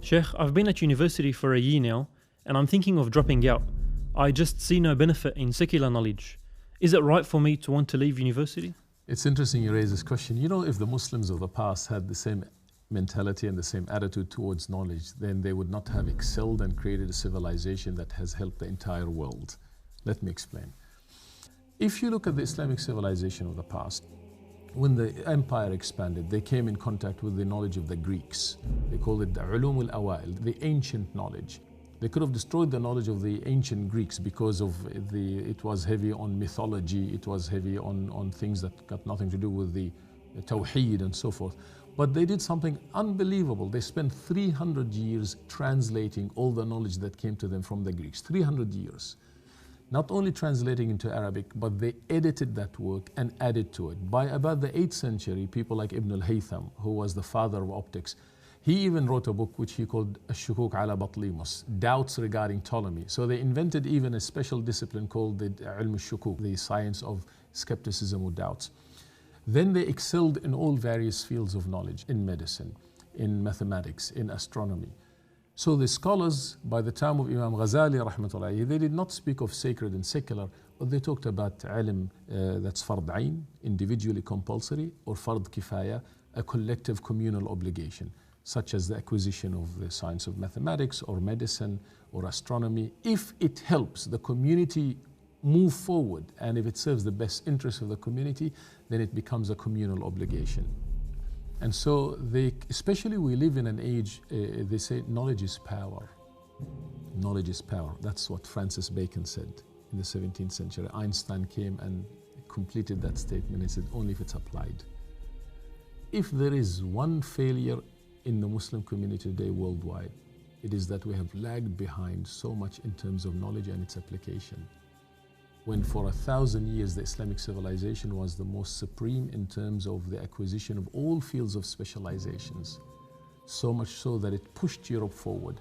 Sheikh, I've been at university for a year now, and I'm thinking of dropping out. I just see no benefit in secular knowledge. Is it right for me to want to leave university? It's interesting you raise this question. You know, if the Muslims of the past had the same mentality and the same attitude towards knowledge, then they would not have excelled and created a civilization that has helped the entire world. Let me explain. If you look at the Islamic civilization of the past, when the empire expanded, they came in contact with the knowledge of the Greeks. They called it the ulum al-awail, the ancient knowledge. They could have destroyed the knowledge of the ancient Greeks because of it was heavy on mythology, it was heavy on things that got nothing to do with the tawheed and so forth. But they did something unbelievable. They spent 300 years translating all the knowledge that came to them from the Greeks, 300 years. Not only translating into Arabic, but they edited that work and added to it. By about the 8th century, people like Ibn al-Haytham, who was the father of optics, he even wrote a book which he called Ash-Shukuk ala Batlimus, Doubts Regarding Ptolemy. So they invented even a special discipline called the Ilm al-Shukuk, the science of skepticism or doubts. Then they excelled in all various fields of knowledge, in medicine, in mathematics, in astronomy. So the scholars, by the time of Imam Ghazali, rahmatullahi, they did not speak of sacred and secular, but they talked about ilm that's fard ayn, individually compulsory, or fard kifaya, a collective communal obligation, such as the acquisition of the science of mathematics or medicine or astronomy. If it helps the community move forward and if it serves the best interest of the community, then it becomes a communal obligation. And so especially we live in an age, they say knowledge is power. Knowledge is power. That's what Francis Bacon said in the 17th century. Einstein came and completed that statement. He said, only if it's applied. If there is one failure in the Muslim community today worldwide, it is that we have lagged behind so much in terms of knowledge and its application. When for 1,000 years the Islamic civilization was the most supreme in terms of the acquisition of all fields of specializations, so much so that it pushed Europe forward.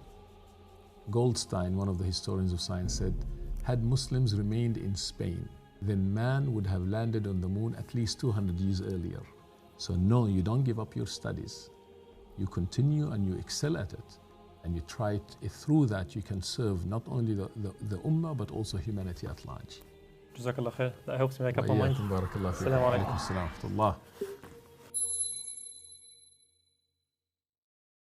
Goldstein, one of the historians of science, said, had Muslims remained in Spain, then man would have landed on the moon at least 200 years earlier. So no, you don't give up your studies. You continue and you excel at it. And you try it, through that you can serve not only the ummah but also humanity at large. Jazakallah khair. That helps me make up my mind. Barakallah. Assalamu alaikum. Assalamu alaikum.